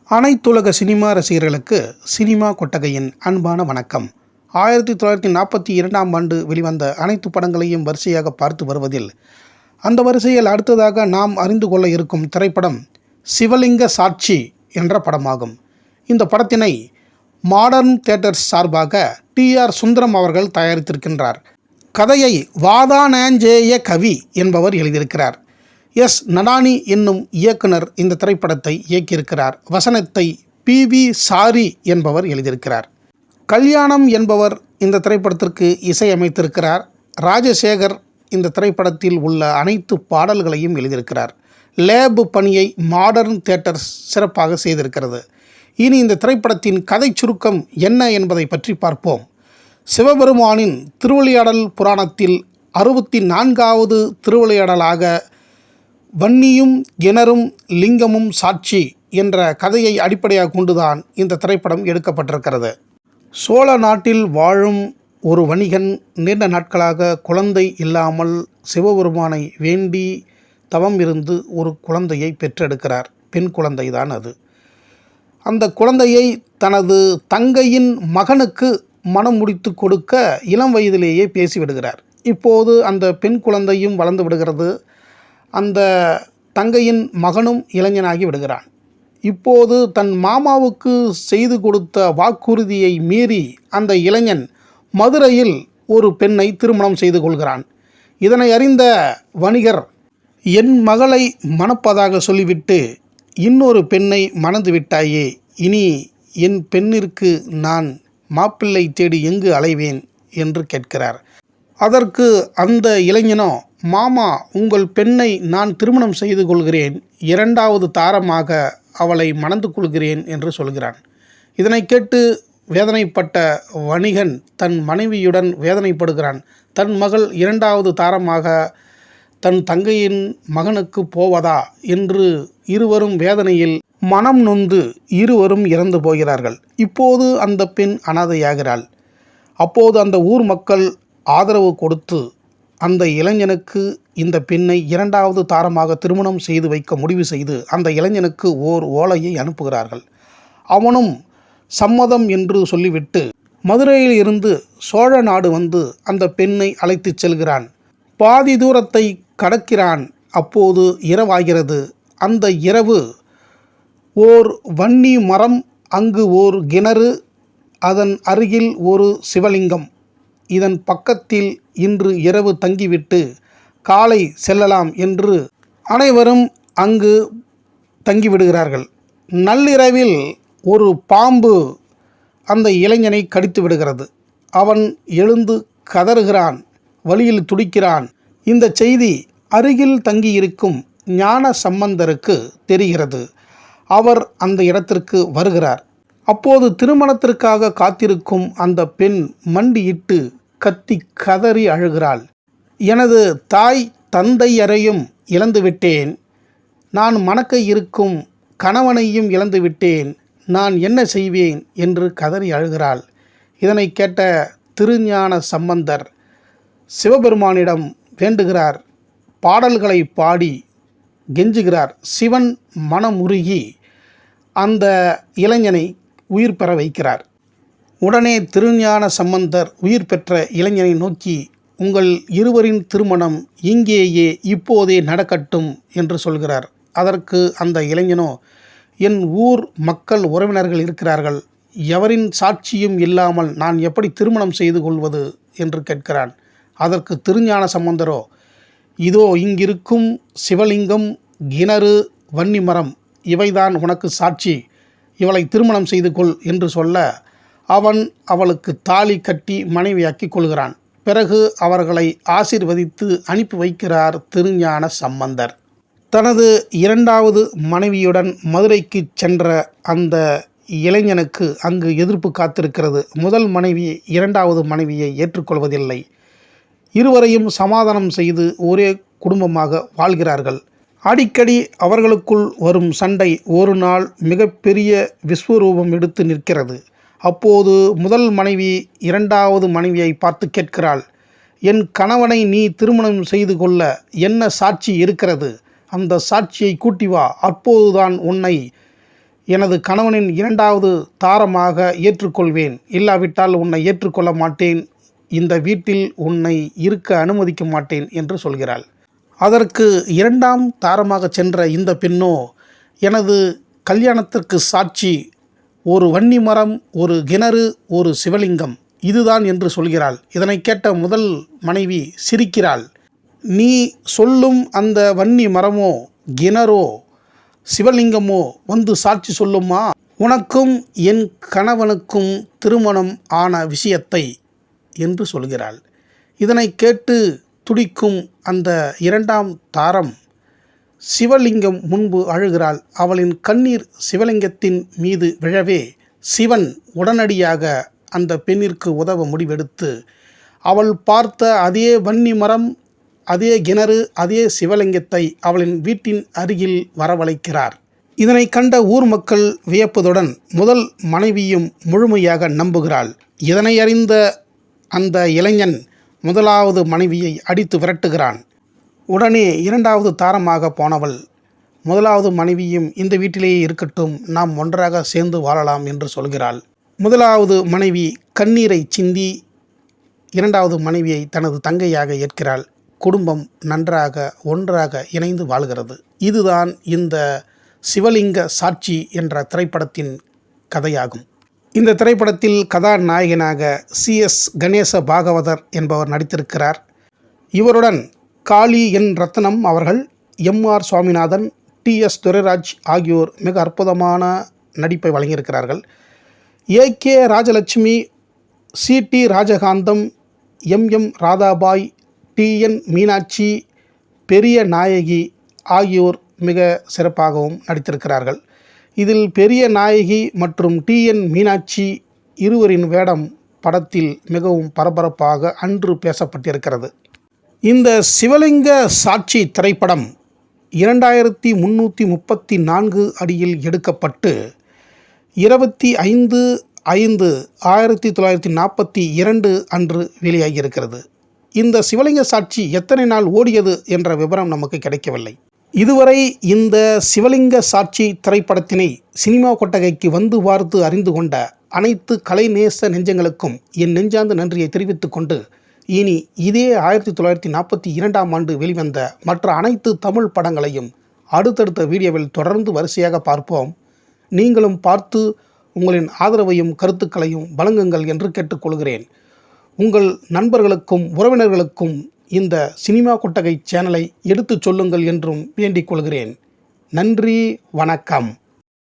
அனைத்துலக சினிமா ரசிகர்களுக்கு சினிமா கொட்டகையின் அன்பான வணக்கம். 1942ஆம் ஆண்டு வெளிவந்த அனைத்து படங்களையும் வரிசையாக பார்த்து வருவதில் அந்த வரிசையில் அடுத்ததாக நாம் அறிந்து கொள்ள இருக்கும் திரைப்படம் சிவலிங்க சாட்சி என்ற படமாகும். இந்த படத்தினை மாடர்ன் தியேட்டர்ஸ் சார்பாக டி.ஆர். சுந்தரம் அவர்கள் தயாரித்திருக்கின்றார். கதையை வாதானேஞ்சேய கவி என்பவர் எழுதியிருக்கிறார். எஸ். நடானி என்னும் இயக்குனர் இந்த திரைப்படத்தை இயக்கியிருக்கிறார். வசனத்தை பி.வி. சாரி என்பவர் எழுதியிருக்கிறார். கல்யாணம் என்பவர் இந்த திரைப்படத்திற்கு இசையமைத்திருக்கிறார். ராஜசேகர் இந்த திரைப்படத்தில் உள்ள அனைத்து பாடல்களையும் எழுதியிருக்கிறார். லேப் பணியை மாடர்ன் தியேட்டர்ஸ் சிறப்பாக செய்திருக்கிறது. இனி இந்த திரைப்படத்தின் கதை சுருக்கம் என்ன என்பதை பற்றி பார்ப்போம். சிவபெருமானின் திருவிளையாடல் புராணத்தில் 64வது திருவிளையாடலாக வன்னியும் கிணறும் லிங்கமும் சாட்சி என்ற கதையை அடிப்படையாக கொண்டுதான் இந்த திரைப்படம் எடுக்கப்பட்டிருக்கிறது. சோழ நாட்டில் வாழும் ஒரு வணிகன் நீண்ட நாட்களாக குழந்தை இல்லாமல் சிவபெருமானை வேண்டி தவம் இருந்து ஒரு குழந்தையை பெற்றெடுக்கிறார். பெண் குழந்தைதான் அது. அந்த குழந்தையை தனது தங்கையின் மகனுக்கு மனம் முடித்து கொடுக்க இளம் வயதிலேயே பேசிவிடுகிறார். இப்போது அந்த பெண் குழந்தையும் வளர்ந்து விடுகிறது. அந்த தங்கையின் மகனும் இளைஞனாகி விடுகிறான். இப்போது தன் மாமாவுக்கு செய்து கொடுத்த வாக்குறுதியை மீறி அந்த இளைஞன் மதுரையில் ஒரு பெண்ணை திருமணம் செய்து கொள்கிறான். இதனை அறிந்த வணிகர், என் மகளை மணப்பதாக சொல்லிவிட்டு இன்னொரு பெண்ணை மணந்து விட்டாயே, இனி என் பெண்ணிற்கு நான் மாப்பிள்ளை தேடி எங்கு அலைவேன் என்று கேட்கிறார். அதற்கு அந்த இளைஞனோ, மாமா, உங்கள் பெண்ணை நான் திருமணம் செய்து கொள்கிறேன், 2வது தாரமாக அவளை மணந்து கொள்கிறேன் என்று சொல்கிறான். இதனை கேட்டு வேதனைப்பட்ட வணிகன் தன் மனைவியுடன் வேதனைப்படுகிறான். தன் மகள் 2வது தாரமாக தன் தங்கையின் மகனுக்கு போவதா என்று இருவரும் வேதனையில் மனம் நொந்து இருவரும் இறந்து போகிறார்கள். இப்போது அந்த பெண் அனாதையாகிறாள். அப்போது அந்த ஊர் மக்கள் ஆதரவு கொடுத்து அந்த இளைஞனுக்கு இந்த பெண்ணை 2வது தாரமாக திருமணம் செய்து வைக்க முடிவு செய்து அந்த இளைஞனுக்கு ஓர் ஓலையை அனுப்புகிறார்கள். அவனும் சம்மதம் என்று சொல்லிவிட்டு மதுரையில் இருந்து சோழ நாடு வந்து அந்த பெண்ணை அழைத்து செல்கிறான். பாதி தூரத்தை கடக்கிறான். அப்போது இரவாகிறது. அந்த இரவு ஓர் வன்னி மரம், அங்கு ஓர் கிணறு, அதன் அருகில் ஒரு சிவலிங்கம். இதன் பக்கத்தில் இன்று இரவு தங்கிவிட்டு காலை செல்லலாம் என்று அனைவரும் அங்கு தங்கிவிடுகிறார்கள். நள்ளிரவில் ஒரு பாம்பு அந்த இளைஞனை கடித்து விடுகிறது. அவன் எழுந்து கதறுகிறான், வலியில் துடிக்கிறான். இந்த செய்தி அருகில் தங்கியிருக்கும் ஞான சம்பந்தருக்கு தெரிகிறது. அவர் அந்த இடத்திற்கு வருகிறார். அப்போது திருமணத்திற்காக காத்திருக்கும் அந்த பெண் மண்டியிட்டு கத்தி கதறி அழுகிறாள். எனது தாய் தந்தையரையும் இழந்துவிட்டேன், நான் மணக்க இருக்கும் கணவனையும் இழந்துவிட்டேன், நான் என்ன செய்வேன் என்று கதறி அழுகிறாள். இதனை கேட்ட திருஞான சம்பந்தர் சிவபெருமானிடம் வேண்டுகிறார். பாடல்களை பாடி கெஞ்சுகிறார். சிவன் மனமுருகி அந்த இளைஞனை உயிர் பெற வைக்கிறார். உடனே திருஞான சம்பந்தர் உயிர் பெற்ற இளைஞனை நோக்கி, உங்கள் இருவரின் திருமணம் இங்கேயே இப்போதே நடக்கட்டும் என்று சொல்கிறார். அதற்கு அந்த இளைஞனோ, என் ஊர் மக்கள் உறவினர்கள் இருக்கிறார்கள், எவரின் சாட்சியும் இல்லாமல் நான் எப்படி திருமணம் செய்து கொள்வது என்று கேட்கிறான். அதற்கு திருஞான சம்பந்தரோ, இதோ இங்கிருக்கும் சிவலிங்கம், கிணறு, வன்னிமரம், இவைதான் உனக்கு சாட்சி, இவளை திருமணம் செய்து கொள் என்று சொல்ல அவன் அவளுக்கு தாலி கட்டி மனைவியாக்கி கொள்கிறான். பிறகு அவர்களை ஆசீர்வதித்து அனுப்பி வைக்கிறார் திருஞான சம்பந்தர். தனது 2வது மனைவியுடன் மதுரைக்கு சென்ற அந்த இளைஞனுக்கு அங்கு எதிர்ப்பு காத்திருக்கிறது. முதல் மனைவி 2வது மனைவியை ஏற்றுக்கொள்வதில்லை. இருவரையும் சமாதானம் செய்து ஒரே குடும்பமாக வாழ்கிறார்கள். அடிக்கடி அவர்களுக்குள் வரும் சண்டை ஒரு நாள் மிகப்பெரிய விஸ்வரூபம் எடுத்து நிற்கிறது. அப்போது முதல் மனைவி 2வது மனைவியை பார்த்து கேட்கிறாள், என் கணவனை நீ திருமணம் செய்து கொள்ள என்ன சாட்சி இருக்கிறது? அந்த சாட்சியை கூட்டி வா, அப்போதுதான் உன்னை எனது கணவனின் இரண்டாவது தாரமாக ஏற்றுக்கொள்வேன், இல்லாவிட்டால் உன்னை ஏற்றுக்கொள்ள மாட்டேன், இந்த வீட்டில் உன்னை இருக்க அனுமதிக்க மாட்டேன் என்று சொல்கிறாள். அதற்கு இரண்டாம் தாரமாக சென்ற இந்த பெண்ணோ, எனது கல்யாணத்திற்கு சாட்சி ஒரு வன்னி மரம், ஒரு கிணறு, ஒரு சிவலிங்கம், இதுதான் என்று சொல்கிறாள். இதனை கேட்ட முதல் மனைவி சிரிக்கிறாள். நீ சொல்லும் அந்த வன்னி மரமோ, கிணறோ, சிவலிங்கமோ வந்து சாட்சி சொல்லுமா? உனக்கும் என் கணவனுக்கும் திருமணம் ஆன விஷயத்தை என்று சொல்கிறாள். இதனை கேட்டு துடிக்கும் அந்த இரண்டாம் தாரம் சிவலிங்கம் முன்பு அழுகிறாள். அவளின் கண்ணீர் சிவலிங்கத்தின் மீது விழவே சிவன் உடனடியாக அந்த பெண்ணிற்கு உதவ முடிவெடுத்து அவள் பார்த்த அதே வன்னி மரம், அதே கிணறு, அதே சிவலிங்கத்தை அவளின் வீட்டின் அருகில் வரவழைக்கிறார். இதனை கண்ட ஊர் மக்கள் வியப்பதுடன் முதல் மனைவியும் முழுமையாக நம்புகிறாள். இதனை அறிந்த அந்த இளைஞன் முதலாவது மனைவியை அடித்து விரட்டுகிறான். உடனே இரண்டாவது தாரமாக போனவள் முதலாவது மனைவியும் இந்த வீட்டிலேயே இருக்கட்டும், நாம் ஒன்றாக சேர்ந்து வாழலாம் என்று சொல்கிறாள். முதலாவது மனைவி கண்ணீரை சிந்தி இரண்டாவது மனைவியை தனது தங்கையாக ஏற்கிறாள். குடும்பம் நன்றாக ஒன்றாக இணைந்து வாழ்கிறது. இதுதான் இந்த சிவலிங்க சாட்சி என்ற திரைப்படத்தின் கதையாகும். இந்த திரைப்படத்தில் கதாநாயகனாக CS கணேச பாகவதர் என்பவர் நடித்திருக்கிறார். இவருடன் காளி என் ரத்னம் அவர்கள், MR சுவாமிநாதன், TS துரைராஜ் ஆகியோர் மிக அற்புதமான நடிப்பை வழங்கியிருக்கிறார்கள். AK Rajalakshmi, CT Rajakantham, MM Radhabai, TN Meenakshi, பெரிய நாயகி ஆகியோர் மிக சிறப்பாகவும் நடித்திருக்கிறார்கள். இதில் பெரிய நாயகி மற்றும் TN மீனாட்சி இருவரின் வேடம் படத்தில் மிகவும் பரபரப்பாக அன்று பேசப்பட்டிருக்கிறது. இந்த சிவலிங்க சாட்சி திரைப்படம் 2334 அடியில் எடுக்கப்பட்டு 25/5/1942 அன்று வெளியாகியிருக்கிறது. இந்த சிவலிங்க சாட்சி எத்தனை நாள் ஓடியது என்ற விவரம் நமக்கு கிடைக்கவில்லை. இதுவரை இந்த சிவலிங்க சாட்சி திரைப்படத்தினை சினிமா கொட்டகைக்கு வந்து பார்த்து அறிந்து கொண்ட அனைத்து கலைநேச நெஞ்சங்களுக்கும் என் நெஞ்சார்ந்த நன்றியை தெரிவித்துக் கொண்டு, இனி இதே 1942ஆம் ஆண்டு வெளிவந்த மற்ற அனைத்து தமிழ் படங்களையும் அடுத்தடுத்த வீடியோவில் தொடர்ந்து வரிசையாக பார்ப்போம். நீங்களும் பார்த்து உங்களின் ஆதரவையும் கருத்துக்களையும் வழங்குங்கள் என்று கேட்டுக்கொள்கிறேன். உங்கள் நண்பர்களுக்கும் உறவினர்களுக்கும் இந்த சினிமா கொட்டகை சேனலை எடுத்துச் சொல்லுங்கள் என்றும் வேண்டிக் கொள்கிறேன். நன்றி, வணக்கம்.